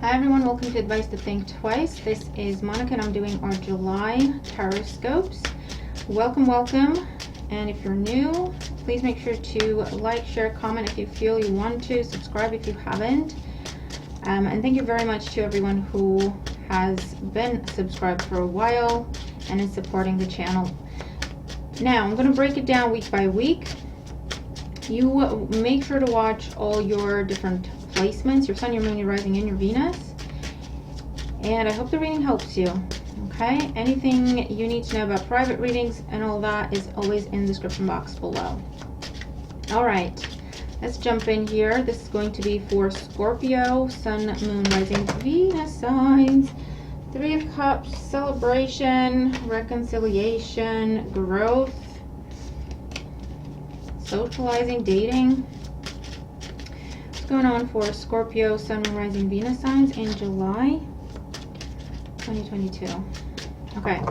Hi everyone, welcome to Advice to Think Twice. This is Monica and I'm doing our July tarotscopes. Welcome. And if you're new, please make sure to like, share, comment if you feel you want to, subscribe if you haven't. And thank you very much to everyone who has been subscribed for a while and is supporting the channel. Now, I'm going to break it down week by week. You make sure to watch all your different placements, your sun, your moon, your rising, and your Venus. And I hope the reading helps you. Okay, anything you need to know about private readings and all that is always in the description box below. All right, let's jump in here. This is going to be for Scorpio, sun, moon, rising, Venus signs. Three of Cups, celebration, reconciliation, growth, socializing, dating. What's going on for Scorpio, sun, moon, rising, Venus signs in July 2022? Okay.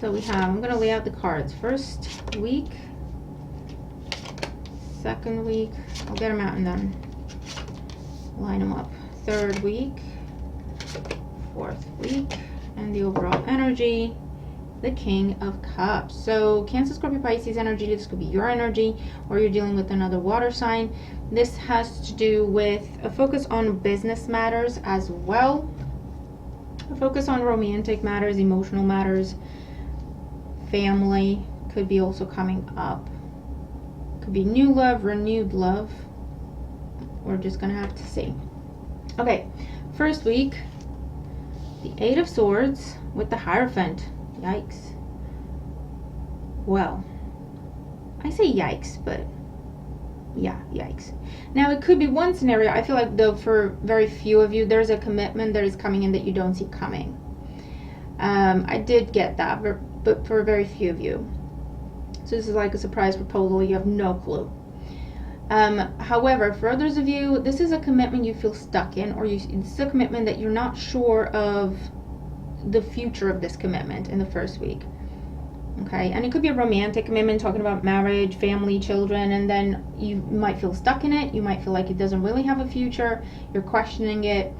So we have, I'm going to lay out the cards. First week, second week, I'll get them out and then line them up. Third week, fourth week, and the overall energy. The King of Cups. So Cancer, Scorpio, Pisces energy. This could be your energy, or you're dealing with another water sign. This has to do with a focus on business matters as well. A focus on romantic matters, emotional matters. Family could be also coming up. Could be new love, renewed love. We're just gonna have to see. Okay, first week, the Eight of Swords with the Hierophant. Yikes. Well, I say yikes, but yeah, yikes. Now, it could be one scenario. I feel like, though, for very few of you, there's a commitment that is coming in that you don't see coming. I did get that, but for very few of you. So this is like a surprise proposal. You have no clue. However, for others of you, this is a commitment you feel stuck in, or this is a commitment that you're not sure of the future of this commitment in the first week. Okay, and it could be a romantic commitment, talking about marriage, family, children, and then you might feel stuck in it. You might feel like it doesn't really have a future. You're questioning it.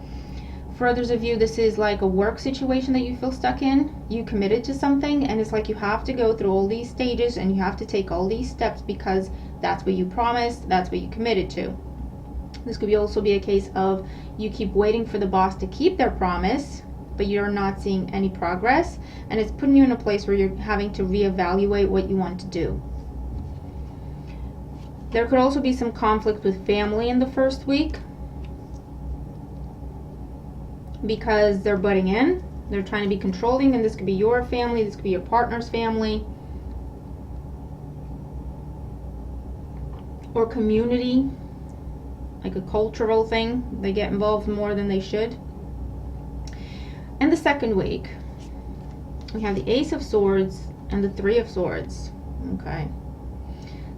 For others of you, this is like a work situation that you feel stuck in. You committed to something, and it's like you have to go through all these stages and you have to take all these steps because that's what you promised, that's what you committed to. This could also be a case of you keep waiting for the boss to keep their promise, but you're not seeing any progress, and it's putting you in a place where you're having to reevaluate what you want to do. There could also be some conflict with family in the first week because they're butting in, they're trying to be controlling, and this could be your family, this could be your partner's family, or community, like a cultural thing. They get involved more than they should. And the second week, we have the Ace of Swords and the Three of Swords. Okay.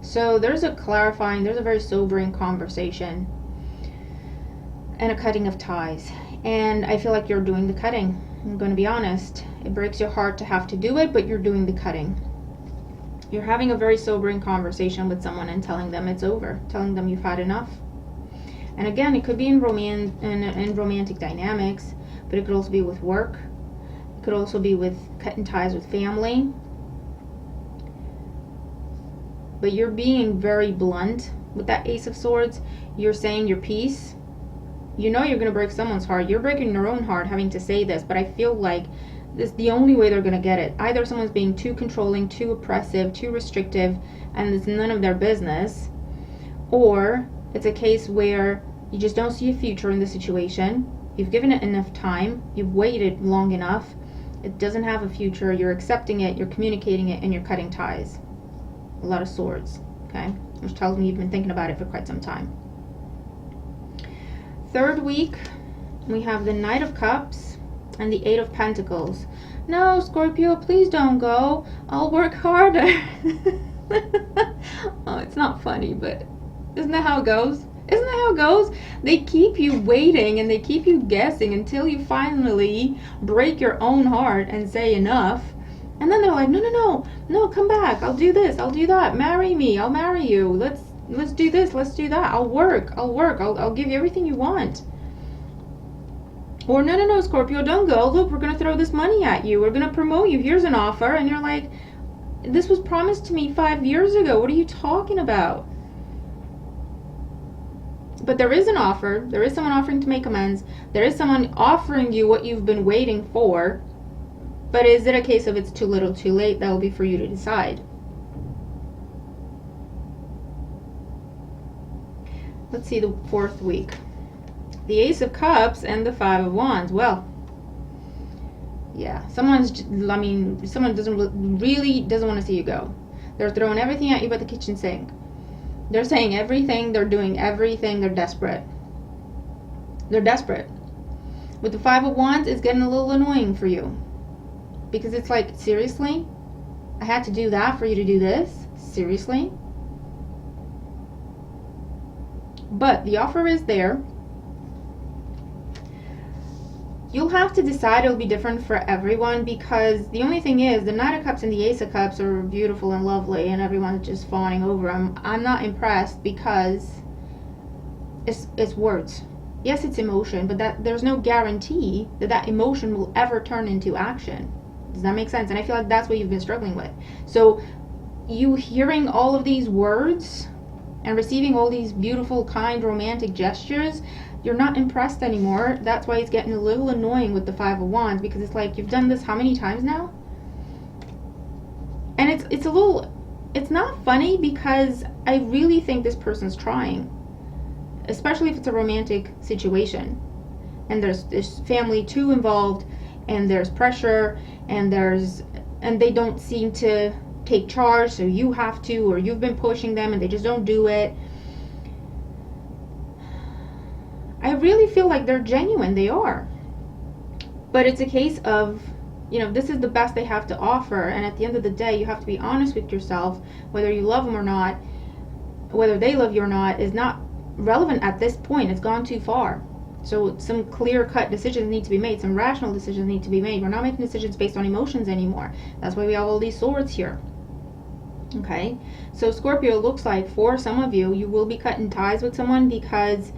So there's a clarifying, there's a very sobering conversation and a cutting of ties. And I feel like you're doing the cutting. I'm going to be honest. It breaks your heart to have to do it, but you're doing the cutting. You're having a very sobering conversation with someone and telling them it's over, telling them you've had enough. And again, it could be in romantic dynamics, but it could also be with work. It could also be with cutting ties with family. But you're being very blunt with that Ace of Swords. You're saying your piece. You know you're going to break someone's heart. You're breaking your own heart having to say this, but I feel like this is the only way they're going to get it. Either someone's being too controlling, too oppressive, too restrictive, and it's none of their business, or it's a case where you just don't see a future in the situation. You've given it enough time. You've waited long enough. It doesn't have a future. You're accepting it. You're communicating it, and you're cutting ties. A lot of swords, okay? Which tells me you've been thinking about it for quite some time. Third week, we have the Knight of Cups and the Eight of Pentacles. No, Scorpio, please don't go. I'll work harder. Oh, it's not funny, but isn't that how it goes? Isn't that how it goes? They keep you waiting and they keep you guessing until you finally break your own heart and say enough. And then they're like, no, come back. I'll do this. I'll do that. Marry me. I'll marry you. Let's do this. Let's do that. I'll work. I'll give you everything you want. Or no, Scorpio, don't go. Look, we're going to throw this money at you. We're going to promote you. Here's an offer. And you're like, this was promised to me 5 years ago. What are you talking about? But there is an offer. There is someone offering to make amends. There is someone offering you what you've been waiting for. But is it a case of it's too little, too late? That will be for you to decide. Let's see the fourth week. The Ace of Cups and the Five of Wands. Well, yeah, someone really doesn't want to see you go. They're throwing everything at you but the kitchen sink. They're saying everything, they're doing everything, they're desperate. They're desperate. With the Five of Wands, it's getting a little annoying for you. Because it's like, seriously? I had to do that for you to do this? Seriously? But the offer is there. You'll have to decide. It'll be different for everyone, because the only thing is, the Knight of Cups and the Ace of Cups are beautiful and lovely and everyone's just fawning over them. I'm not impressed because it's words. Yes, it's emotion, but there's no guarantee that emotion will ever turn into action. Does that make sense? And I feel like that's what you've been struggling with. So you hearing all of these words and receiving all these beautiful, kind, romantic gestures, you're not impressed anymore. That's why it's getting a little annoying with the Five of Wands, because it's like, you've done this how many times now? And it's not funny, because I really think this person's trying, especially if it's a romantic situation and there's family too involved and there's pressure and they don't seem to take charge, so you have to, or you've been pushing them and they just don't do it. I really feel like they're genuine. They are. But it's a case of, this is the best they have to offer, and at the end of the day, you have to be honest with yourself. Whether you love them or not, whether they love you or not, is not relevant at this point. It's gone too far. So some clear-cut decisions need to be made. Some rational decisions need to be made. We're not making decisions based on emotions anymore. That's why we have all these swords here. Okay? So Scorpio, it looks like for some of you, you will be cutting ties with someone because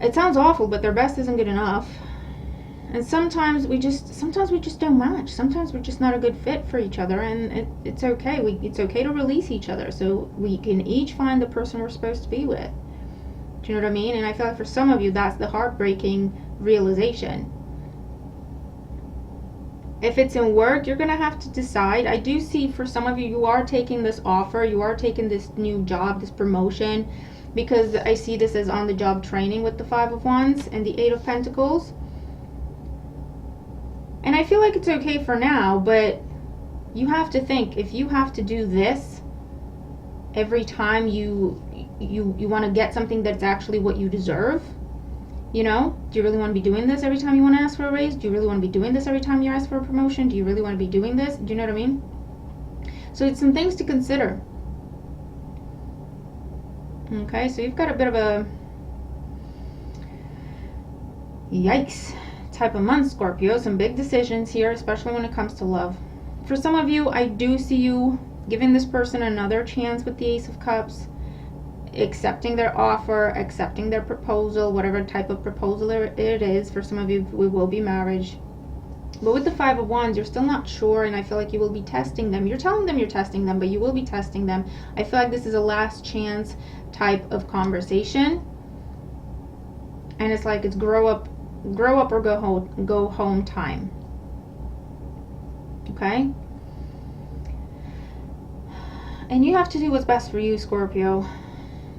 it sounds awful, but their best isn't good enough. And sometimes we just don't match. Sometimes we're just not a good fit for each other, and it's okay. It's okay to release each other so we can each find the person we're supposed to be with. Do you know what I mean? And I feel like for some of you, that's the heartbreaking realization. If it's in work, you're going to have to decide. I do see for some of you, you are taking this offer, you are taking this new job, this promotion, because I see this as on-the-job training with the Five of Wands and the Eight of Pentacles. And I feel like it's okay for now, but you have to think, if you have to do this every time you want to get something that's actually what you deserve, do you really want to be doing this every time you want to ask for a raise? Do you really want to be doing this every time you ask for a promotion? Do you really want to be doing this? Do you know what I mean? So it's some things to consider. Okay, so you've got a bit of a yikes type of month, Scorpio. Some big decisions here, especially when it comes to love. For some of you, I do see you giving this person another chance with the Ace of Cups, accepting their offer, accepting their proposal, whatever type of proposal it is. For some of you, we will be marriage. But with the Five of Wands, you're still not sure, and I feel like you will be testing them. You're telling them you're testing them, but you will be testing them. I feel like this is a last chance type of conversation, and it's like it's grow up or go home time. Okay? And you have to do what's best for you, Scorpio,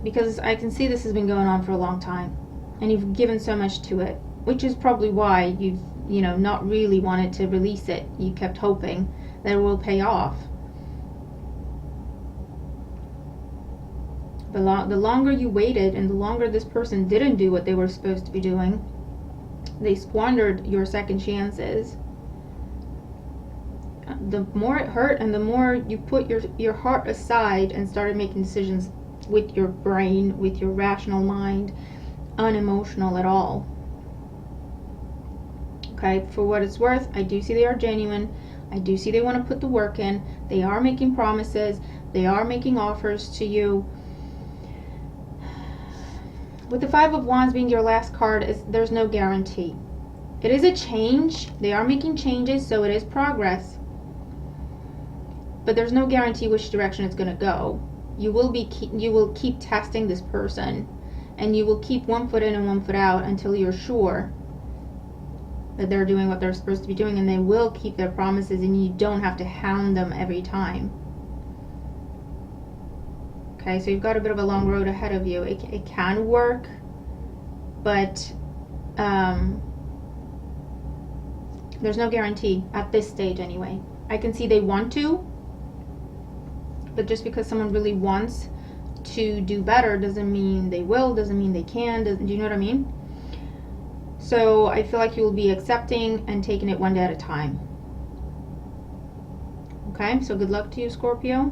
because I can see this has been going on for a long time, and you've given so much to it, which is probably why you've not really wanted to release it. You kept hoping that it will pay off. The longer you waited, and the longer this person didn't do what they were supposed to be doing, they squandered your second chances. The more it hurt, and the more you put your heart aside and started making decisions with your brain, with your rational mind, unemotional at all. Okay, for what it's worth, I do see they are genuine. I do see they want to put the work in. They are making promises. They are making offers to you. With the Five of Wands being your last card, there's no guarantee. It is a change. They are making changes, so it is progress. But there's no guarantee which direction it's going to go. You will keep testing this person, and you will keep one foot in and one foot out until you're sure that they're doing what they're supposed to be doing, and they will keep their promises, and you don't have to hound them every time. Okay, so you've got a bit of a long road ahead of you. It can work, but there's no guarantee at this stage anyway. I can see they want to, but just because someone really wants to do better doesn't mean they will, doesn't mean they can. Do you know what I mean? So I feel like you will be accepting and taking it one day at a time. Okay, so good luck to you, Scorpio.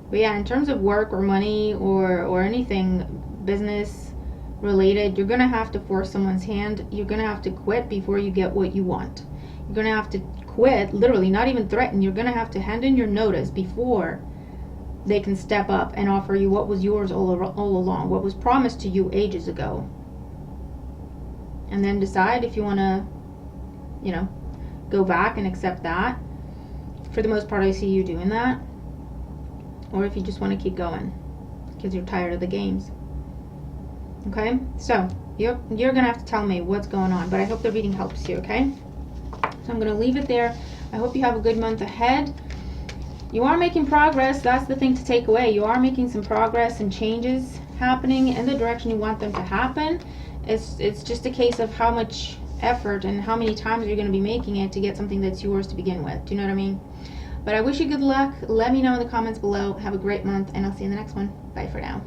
But yeah, in terms of work or money or anything business related, you're going to have to force someone's hand. You're going to have to quit before you get what you want. You're going to have to quit, literally, not even threaten. You're going to have to hand in your notice before they can step up and offer you what was yours all along, what was promised to you ages ago. And then decide if you want to, you know, go back and accept that. For the most part, I see you doing that. Or if you just want to keep going because you're tired of the games. Okay, so you're gonna have to tell me what's going on, but I hope the reading helps you. Okay, so I'm gonna leave it there. I hope you have a good month ahead. You are making progress. That's the thing to take away. You are making some progress and changes happening in the direction you want them to happen. It's just a case of how much effort and how many times you're going to be making it to get something that's yours to begin with. Do you know what I mean? But I wish you good luck. Let me know in the comments below. Have a great month, and I'll see you in the next one. Bye for now.